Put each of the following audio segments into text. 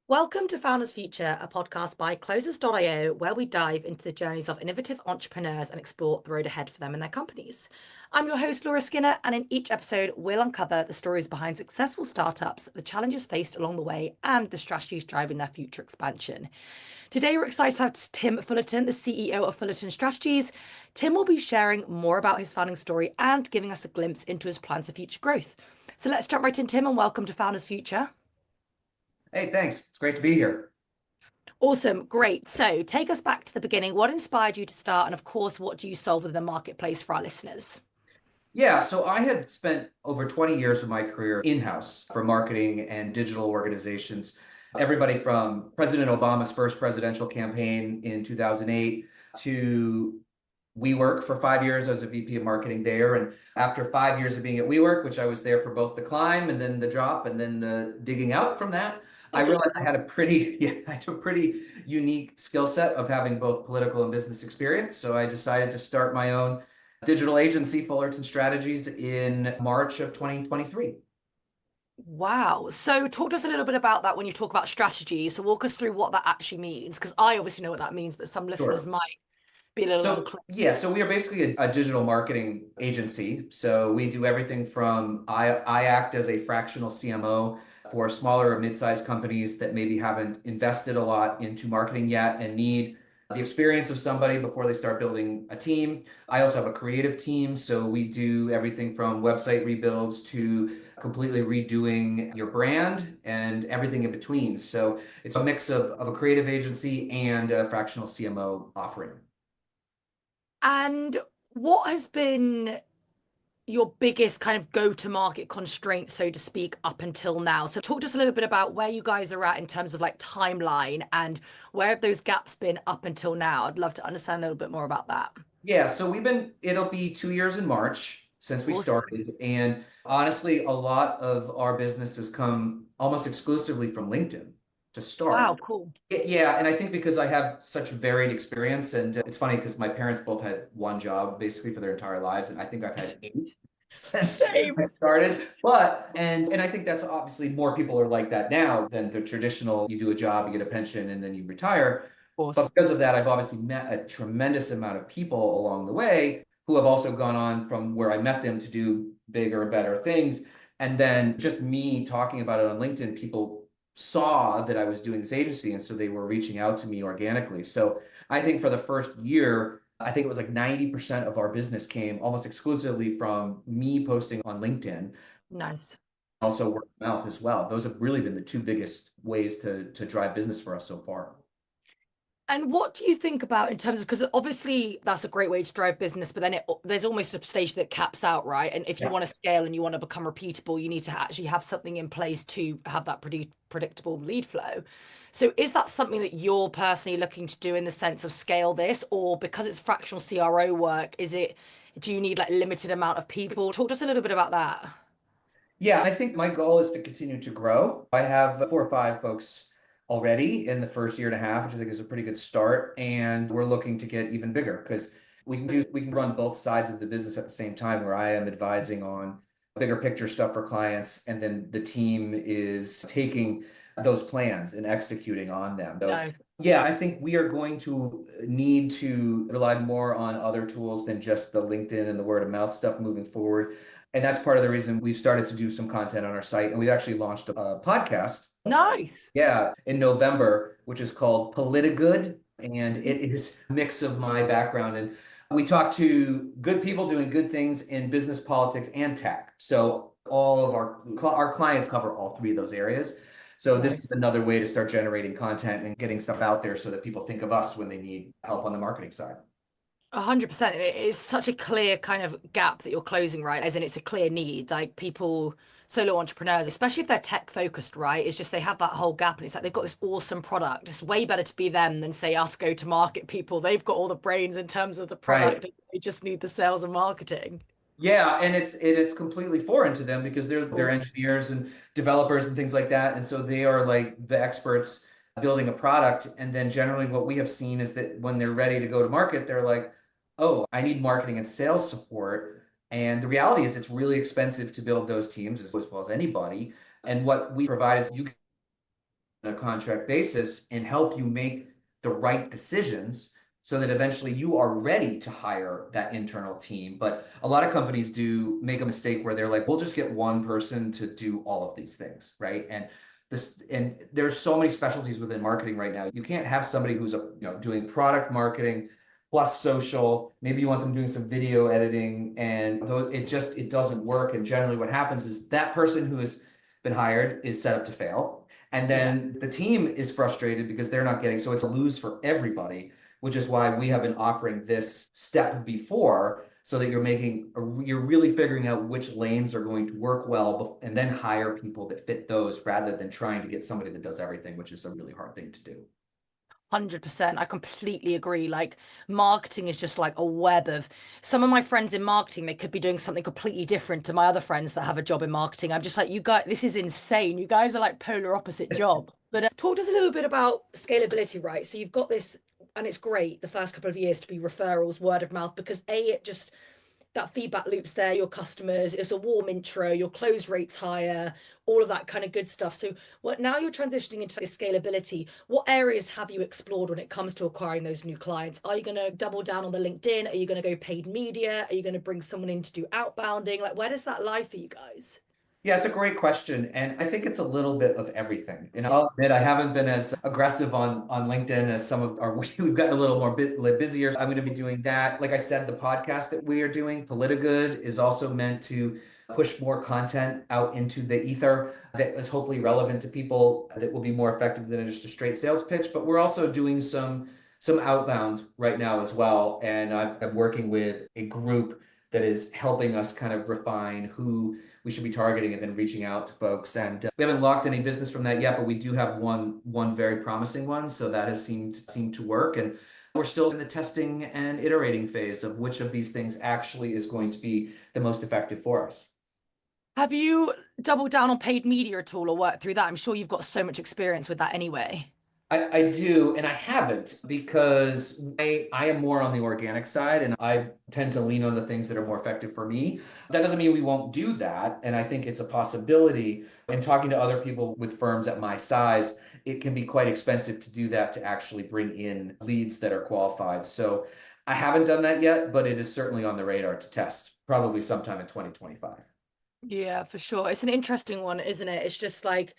Welcome to Founders Future, a podcast by Closers.io, where we dive into the journeys of innovative entrepreneurs and explore the road ahead for them and their companies. I'm your host, Laura Skinner, and in each episode, we'll uncover the stories behind successful startups, the challenges faced along the way, and the strategies driving their future expansion. Today, we're excited to have Tim Fullerton, the CEO of Fullerton Strategies. Tim will be sharing more about his founding story and giving us a glimpse into his plans for future growth. So let's jump right in, Tim, and welcome to Founders Future. Hey, thanks. It's great to be here. Awesome. Great. So take us back to the beginning. What inspired you to start? And of course, what do you solve in the marketplace for our listeners? Yeah, so I had spent over 20 years of my career in-house for marketing and digital organizations. Everybody from President Obama's first presidential campaign in 2008 to WeWork for 5 years as a VP of marketing there. And after 5 years of being at WeWork, which I was there for both the climb and then the drop and then the digging out from that, I realized I had a pretty, I had a pretty unique skill set of having both political and business experience. So I decided to start my own digital agency, Fullerton Strategies, in March of 2023. Wow. So talk to us a little bit about that when you talk about strategy. So walk us through what that actually means, because I obviously know what that means, but some listeners Sure. might be a little So unclear. yeah, so we are basically a digital marketing agency. So we do everything from I act as a fractional CMO for smaller or mid-sized companies that maybe haven't invested a lot into marketing yet and need the experience of somebody before they start building a team. I also have a creative team, so we do everything from website rebuilds to completely redoing your brand and everything in between. So it's a mix of a creative agency and a fractional CMO offering. And what has been your biggest kind of go-to-market constraint, so to speak, up until now? So talk to us a little bit about where you guys are at in terms of like timeline and where have those gaps been up until now? I'd love to understand a little bit more about that. Yeah, so it'll be 2 years in March since we Awesome. started. And honestly, a lot of our business has come almost exclusively from LinkedIn to start. Wow, cool. Yeah, and I think because I have such varied experience, and it's funny because my parents both had one job basically for their entire lives, and I think I've had eight since Same. I started. And I think that's obviously more people are like that now than the traditional, you do a job, you get a pension, and then you retire. Of course. But because of that, I've obviously met a tremendous amount of people along the way who have also gone on from where I met them to do bigger and better things. And then just me talking about it on LinkedIn, people saw that I was doing this agency. And so they were reaching out to me organically. So I think for the first year, I think it was like 90% of our business came almost exclusively from me posting on LinkedIn, Nice. also word of mouth as well. Those have really been the two biggest ways to drive business for us so far. And what do you think about in terms of, because obviously that's a great way to drive business, but then there's almost a stage that caps out, right? And if you Yeah. want to scale and you want to become repeatable, you need to actually have something in place to have that pretty predictable lead flow. So is that something that you're personally looking to do in the sense of scale this, or because it's fractional CRO work, do you need like limited amount of people? Talk to us a little bit about that. Yeah, I think my goal is to continue to grow. I have 4 or 5 folks already in the first year and a half, which I think is a pretty good start. And we're looking to get even bigger because we can run both sides of the business at the same time, where I am advising on bigger picture stuff for clients, and then the team is taking those plans and executing on them. So No. yeah, I think we are going to need to rely more on other tools than just the LinkedIn and the word of mouth stuff moving forward. And that's part of the reason we've started to do some content on our site. And we've actually launched a podcast, Nice. yeah, in November, which is called Politigood. And it is a mix of my background. And we talk to good people doing good things in business, politics, and tech. So all of our clients cover all three of those areas. So this is Nice. another way to start generating content and getting stuff out there so that people think of us when they need help on the marketing side. 100%. It is such a clear kind of gap that you're closing, right? As in, it's a clear need. Like people, solo entrepreneurs, especially if they're tech focused, right? It's just they have that whole gap, and it's like they've got this awesome product. It's way better to be them than say us go to market people. They've got all the brains in terms of the Right. product. They just need the sales and marketing. Yeah, and it's completely foreign to them because they're Awesome. engineers and developers and things like that, and so they are like the experts building a product. And then generally, what we have seen is that when they're ready to go to market, they're like, "Oh, I need marketing and sales support." And the reality is, it's really expensive to build those teams as well as anybody. And what we provide is you a contract basis and help you make the right decisions so that eventually you are ready to hire that internal team. But a lot of companies do make a mistake where they're like, we'll just get one person to do all of these things, right? And there's so many specialties within marketing right now. You can't have somebody who's doing product marketing plus social. Maybe you want them doing some video editing, and it doesn't work. And generally, what happens is that person who has been hired is set up to fail, and Yeah. then the team is frustrated because they're not getting. So it's a lose for everybody, which is why we have been offering this step before, so that you're really figuring out which lanes are going to work well, and then hire people that fit those rather than trying to get somebody that does everything, which is a really hard thing to do. 100%. I completely agree. Like, marketing is just like a web of some of my friends in marketing, they could be doing something completely different to my other friends that have a job in marketing. I'm just like, you guys, this is insane. You guys are like polar opposite job. But talk to us a little bit about scalability, right? So you've got this, and it's great the first couple of years to be referrals, word of mouth, because it just that feedback loops there, your customers, it's a warm intro, your close rates higher, all of that kind of good stuff. So what now you're transitioning into scalability, what areas have you explored when it comes to acquiring those new clients? Are you going to double down on the LinkedIn? Are you going to go paid media? Are you going to bring someone in to do outbounding? Like, where does that lie for you guys? Yeah, it's a great question. And I think it's a little bit of everything. And I'll admit I haven't been as aggressive on LinkedIn as some of our, we've gotten a little more busier. I'm going to be doing that. Like I said, the podcast that we are doing, Politigood, is also meant to push more content out into the ether that is hopefully relevant to people, that will be more effective than just a straight sales pitch. But we're also doing some outbound right now as well. And I'm working with a group that is helping us kind of refine who we should be targeting and then reaching out to folks. And we haven't locked any business from that yet, but we do have one very promising one. So that has seemed to work. And we're still in the testing and iterating phase of which of these things actually is going to be the most effective for us. Have you doubled down on paid media at all or worked through that? I'm sure you've got so much experience with that anyway. I do, and I haven't because I am more on the organic side and I tend to lean on the things that are more effective for me. That doesn't mean we won't do that. And I think it's a possibility. And talking to other people with firms at my size, it can be quite expensive to do that, to actually bring in leads that are qualified. So I haven't done that yet, but it is certainly on the radar to test probably sometime in 2025. Yeah, for sure. It's an interesting one, isn't it? It's just like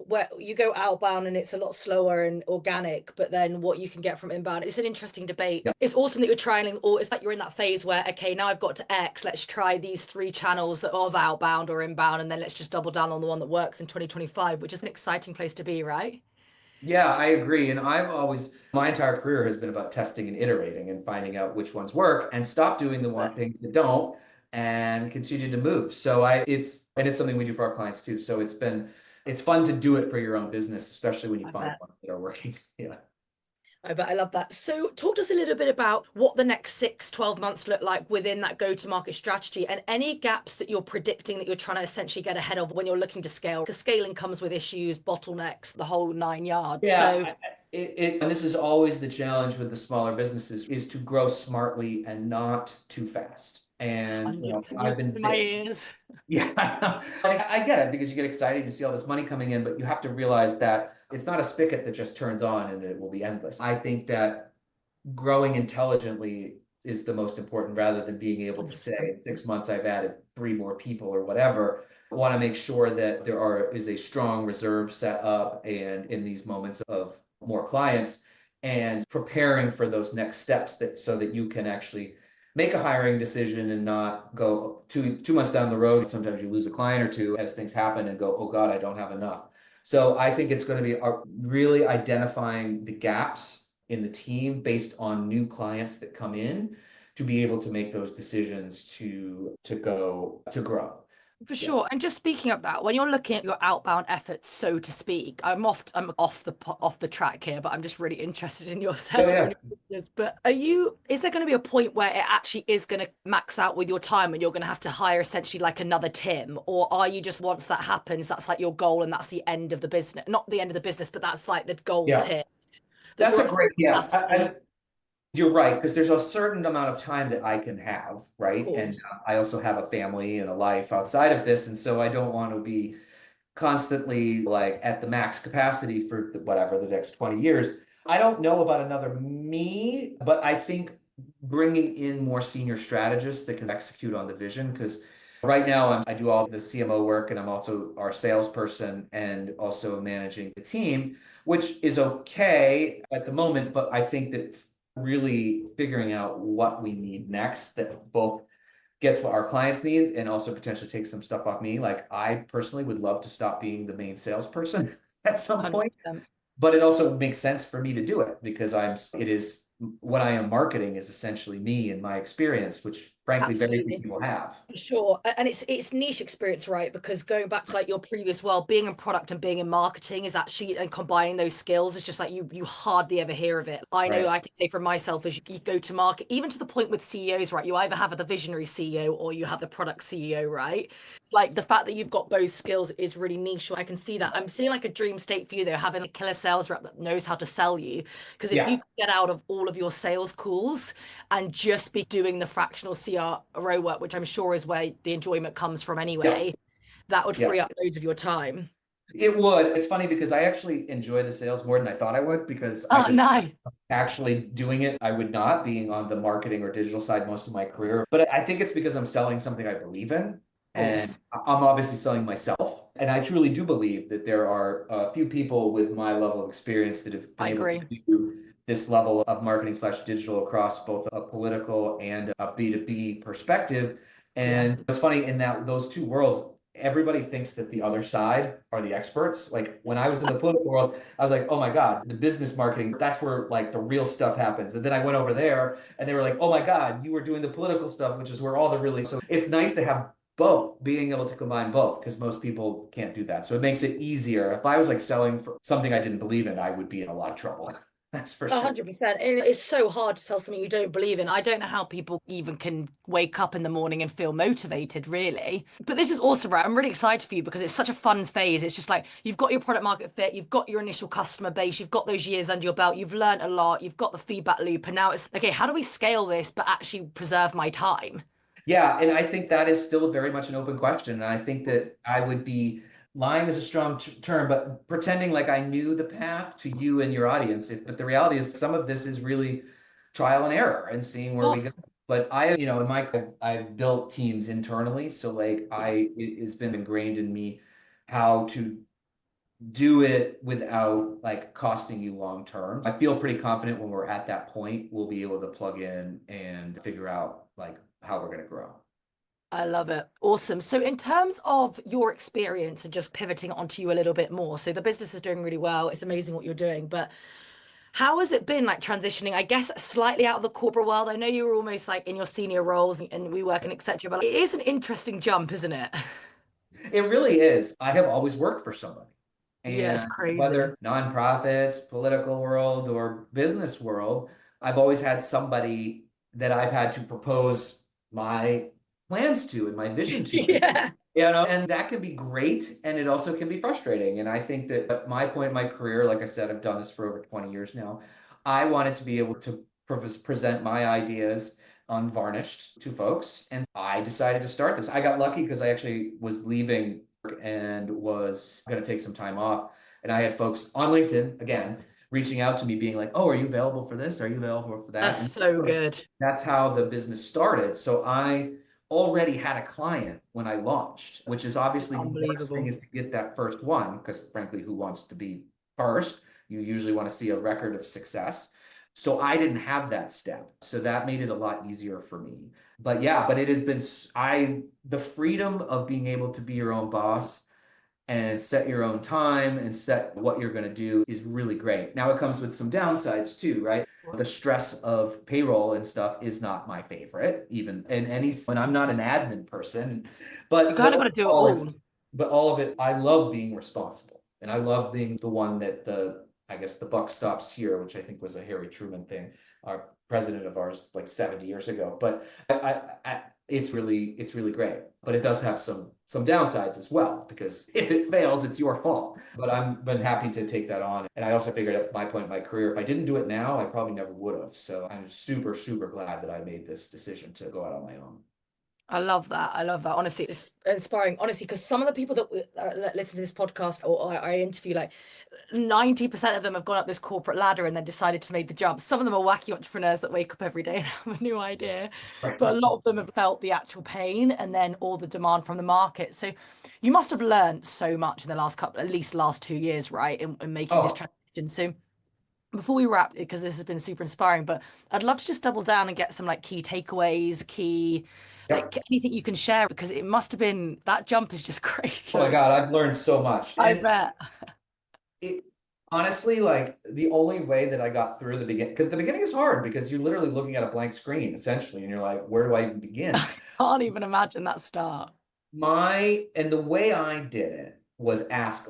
where you go outbound and it's a lot slower and organic, but then what you can get from inbound. It's an interesting debate. Yep. It's awesome that you're trialing, or it's like you're in that phase where, okay, now I've got to X, let's try these three channels that are of outbound or inbound, and then let's just double down on the one that works in 2025, which is an exciting place to be, right? Yeah, I agree. And my entire career has been about testing and iterating and finding out which ones work and stop doing the one things that don't and continue to move. So it's something we do for our clients too. So it's fun to do it for your own business, especially when you I find bet. ones that are working. Yeah. I bet I love that. So, talk to us a little bit about what the next 12 months look like within that go-to-market strategy and any gaps that you're predicting that you're trying to essentially get ahead of when you're looking to scale. Because scaling comes with issues, bottlenecks, the whole nine yards. Yeah, So, and this is always the challenge with the smaller businesses is to grow smartly and not too fast. And 100% I've in been my ears. Yeah, I get it because you get excited to see all this money coming in, but you have to realize that it's not a spigot that just turns on and it will be endless. I think that growing intelligently is the most important rather than being able to say 100%. in 6 months I've added three more people or whatever. I want to make sure that is a strong reserve set up and in these moments of more clients and preparing for those next steps that so that you can actually make a hiring decision and not go 2 months down the road. Sometimes you lose a client or two as things happen and go, oh God, I don't have enough. So I think it's going to be really identifying the gaps in the team based on new clients that come in to be able to make those decisions to grow. For Yeah. sure. And just speaking of that, when you're looking at your outbound efforts, so to speak, I'm off the track here, but I'm just really interested in your Oh setup yeah. and your business. But is there going to be a point where it actually is going to max out with your time and you're going to have to hire essentially like another Tim? Or are you just once that happens, that's like your goal and that's the end of the business? Not the end of the business, but that's like the goal Yeah. Tim that That's you're a at full great, yeah. capacity. You're right, because there's a certain amount of time that I can have, Of right? And course. I also have a family and a life outside of this. And so I don't want to be constantly like at the max capacity for whatever the next 20 years. I don't know about another me, but I think bringing in more senior strategists that can execute on the vision. Because right now I do all the CMO work and I'm also our salesperson and also managing the team, which is okay at the moment. But I think that really figuring out what we need next that both gets what our clients need and also potentially takes some stuff off me. Like I personally would love to stop being the main salesperson at some point, 100%. but it also makes sense for me to do it because it is what I am marketing is essentially me and my experience, which frankly very few Absolutely. people have. For sure. And it's niche experience, right? Because going back to like your previous world, being in product and being in marketing is actually, and combining those skills is just like you hardly ever hear of it. I know Right. I can say for myself as you go to market, even to the point with CEOs, right? You either have the visionary CEO or you have the product CEO, right? It's like the fact that you've got both skills is really niche. I can see that. I'm seeing like a dream state for you though, having a killer sales rep that knows how to sell you. Because if you Yeah. could get out of all of your sales calls and just be doing the fractional CRO work, which I'm sure is where the enjoyment comes from Yeah. anyway, that would Yeah. free up loads of your time. It would. It's funny because I actually enjoy the sales more than I thought I would because I Oh, just nice. actually doing it. I would not being on the marketing or digital side most of my career. But I think it's because I'm selling something I believe in. Of And course. I'm obviously selling myself. And I truly do believe that there are a few people with my level of experience that have been I able to agree. do this level of marketing slash digital across both a political and a B2B perspective. Yeah. And it's funny in that those two worlds, everybody thinks that the other side are the experts. Like when I was in the political world, I was like, oh my God, the business marketing, that's where like the real stuff happens. And then I went over there and they were like, oh my God, you were doing the political stuff, which is where all the really, so it's nice to have both, being able to combine both, because most people can't do that. So it makes it easier. If I was like selling for something I didn't believe in, I would be in a lot of trouble. That's for sure. 100%. And it's so hard to sell something you don't believe in. I don't know how people even can wake up in the morning and feel motivated, really. But this is awesome, right? I'm really excited for you because it's such a fun phase. It's just like you've got your product market fit, you've got your initial customer base, you've got those years under your belt, you've learned a lot, you've got the feedback loop, and now it's okay, how do we scale this but actually preserve my time? Yeah, and I think that is still very much an open question. And I think that I would be lying is a strong term, but pretending like I knew the path to you and your audience. But the reality is, some of this is really trial and error and seeing where we go. Course. But in I've built teams internally, so like it has been ingrained in me how to do it without like costing you long term. I feel pretty confident when we're at that point, we'll be able to plug in and figure out like how we're going to grow. I love it. Awesome. So, in terms of your experience and just pivoting onto you a little bit more, so the business is doing really well. It's amazing what you're doing, but how has it been like transitioning, I guess, slightly out of the corporate world? I know you were almost like in your senior roles and we work and etc. But it is an interesting jump, isn't it? It really is. I have always worked for somebody. Yeah, it's And crazy. whether nonprofits, political world, or business world, I've always had somebody that I've had to propose my plans to and my vision to. Yeah. And that can be great and it also can be frustrating. And I think that at my point in my career, like I said, I've done this for over 20 years now. I wanted to be able to present my ideas unvarnished to folks. And I decided to start this. I got lucky because I actually was leaving work and was going to take some time off. And I had folks on LinkedIn, again, reaching out to me being like, oh, are you available for this? Are you available for That's that? And so good. that's how the business started. So I already had a client when I launched, which is obviously the worst thing Unbelievable. is to get that first one, because frankly, who wants to be first? You usually want to see a record of success. So I didn't have that step. So that made it a lot easier for me. But yeah, but it has been the freedom of being able to be your own boss and set your own time and set what you're going to do is really great. Now it comes with some downsides too, right? The stress of payroll and stuff is not my favorite, even in any, when I'm not an admin person, You but kind of got to do it all all. it's, but all of it, I love being responsible and I love being the one that I guess the buck stops here, which I think was a Harry Truman thing, our president of ours like 70 years ago. But it's really great, but it does have some downsides as well because if it fails, it's your fault. But I'm been happy to take that on, and I also figured at my point in my career, if I didn't do it now, I probably never would have. So I'm super glad that I made this decision to go out on my own. I love that. I love that. Honestly, it's inspiring. Honestly, because some of the people that listen to this podcast or I interview, like 90% of them have gone up this corporate ladder and then decided to make the jump. Some of them are wacky entrepreneurs that wake up every day and have a new idea, Right. but a lot of them have felt the actual pain and then all the demand from the market. So you must have learned so much in the last couple, at least last 2 years, right, in making this Oh, transition. So before we wrap, because this has been super inspiring, but I'd love to just double down and get some like key takeaways, key, like yep. anything you can share, because it must have been that jump is just great. Oh So my it's, God, I've learned so much. I And bet. it honestly, like the only way that I got through the beginning, because the beginning is hard because you're literally looking at a blank screen essentially, and you're like, where do I even begin? I can't even imagine that start. And the way I did it was ask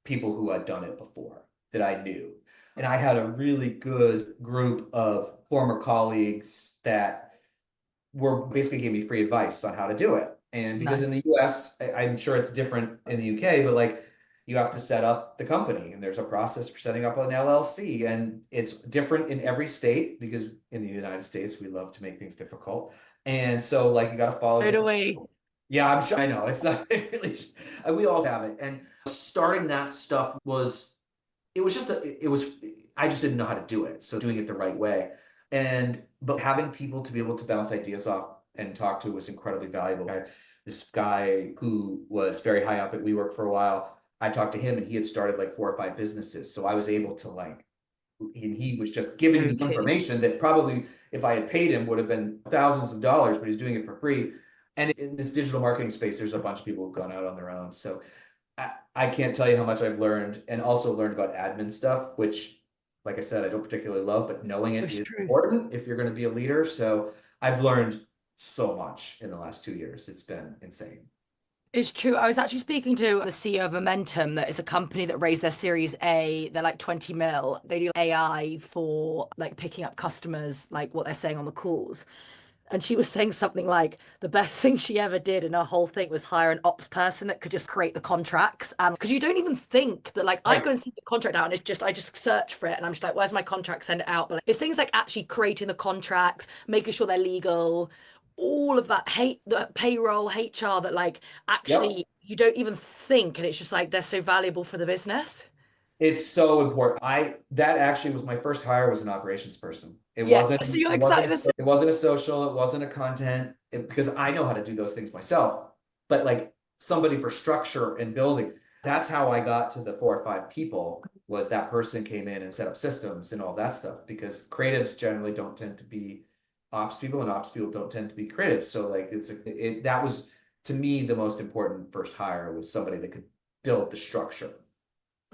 people who had done it before that I knew. And I had a really good group of former colleagues that were basically gave me free advice on how to do it. And because in the Nice. US, I'm sure it's different in the UK, but like you have to set up the company and there's a process for setting up an LLC. And it's different in every state because in the United States, we love to make things difficult. And so like you got to follow Straight different. away. Yeah, I'm sure. I know it's not really. We all have it, and starting that stuff was. It was just. It was. I just didn't know how to do it, so doing it the right way, but having people to be able to bounce ideas off and talk to was incredibly valuable. This guy who was very high up at WeWork for a while, I talked to him, and he had started like 4 or 5 businesses, so I was able to like. And he was just giving So me key. information that probably, if I had paid him, would have been thousands of dollars, but he's doing it for free. And in this digital marketing space, there's a bunch of people who've gone out on their own. So I can't tell you how much I've learned and also learned about admin stuff, which, like I said, I don't particularly love, but knowing it It's is true. important if you're going to be a leader. So I've learned so much in the last 2 years. It's been insane. It's true. I was actually speaking to the CEO of Momentum, that is a company that raised their Series A. They're like 20 mil. They do AI for like picking up customers, like what they're saying on the calls. And she was saying something like the best thing she ever did in her whole thing was hire an ops person that could just create the contracts. And because you don't even think that, like, I Right. go and see the contract out and it's just, I just search for it and I'm just like, where's my contract? Send it out. But like, it's things like actually creating the contracts, making sure they're legal, all of that hate, the payroll, HR that, like, Yep. actually you don't even think. And it's just like they're so valuable for the business. It's so important. That actually was my first hire was an operations person. It Yeah. wasn't So you're it wasn't exactly a, the same. it wasn't a social, it wasn't a content because I know how to do those things myself. But like somebody for structure and building, that's how I got to the 4 or 5 people was that person came in and set up systems and all that stuff because creatives generally don't tend to be ops people and ops people don't tend to be creative. So like that was to me the most important first hire was somebody that could build the structure.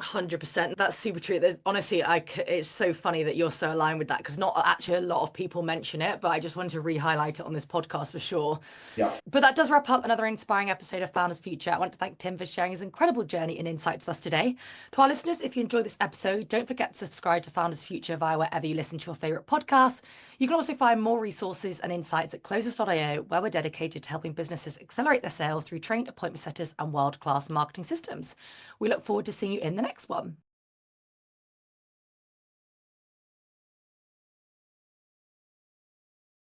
100%. That's super true. There's honestly, it's so funny that you're so aligned with that because not actually a lot of people mention it, but I just wanted to re-highlight it on this podcast for sure. Yeah. But that does wrap up another inspiring episode of Founders Future. I want to thank Tim for sharing his incredible journey and insights with us today. To our listeners, if you enjoyed this episode, don't forget to subscribe to Founders Future via wherever you listen to your favorite podcasts. You can also find more resources and insights at closest.io, where we're dedicated to helping businesses accelerate their sales through trained appointment setters and world-class marketing systems. We look forward to seeing you in the next one.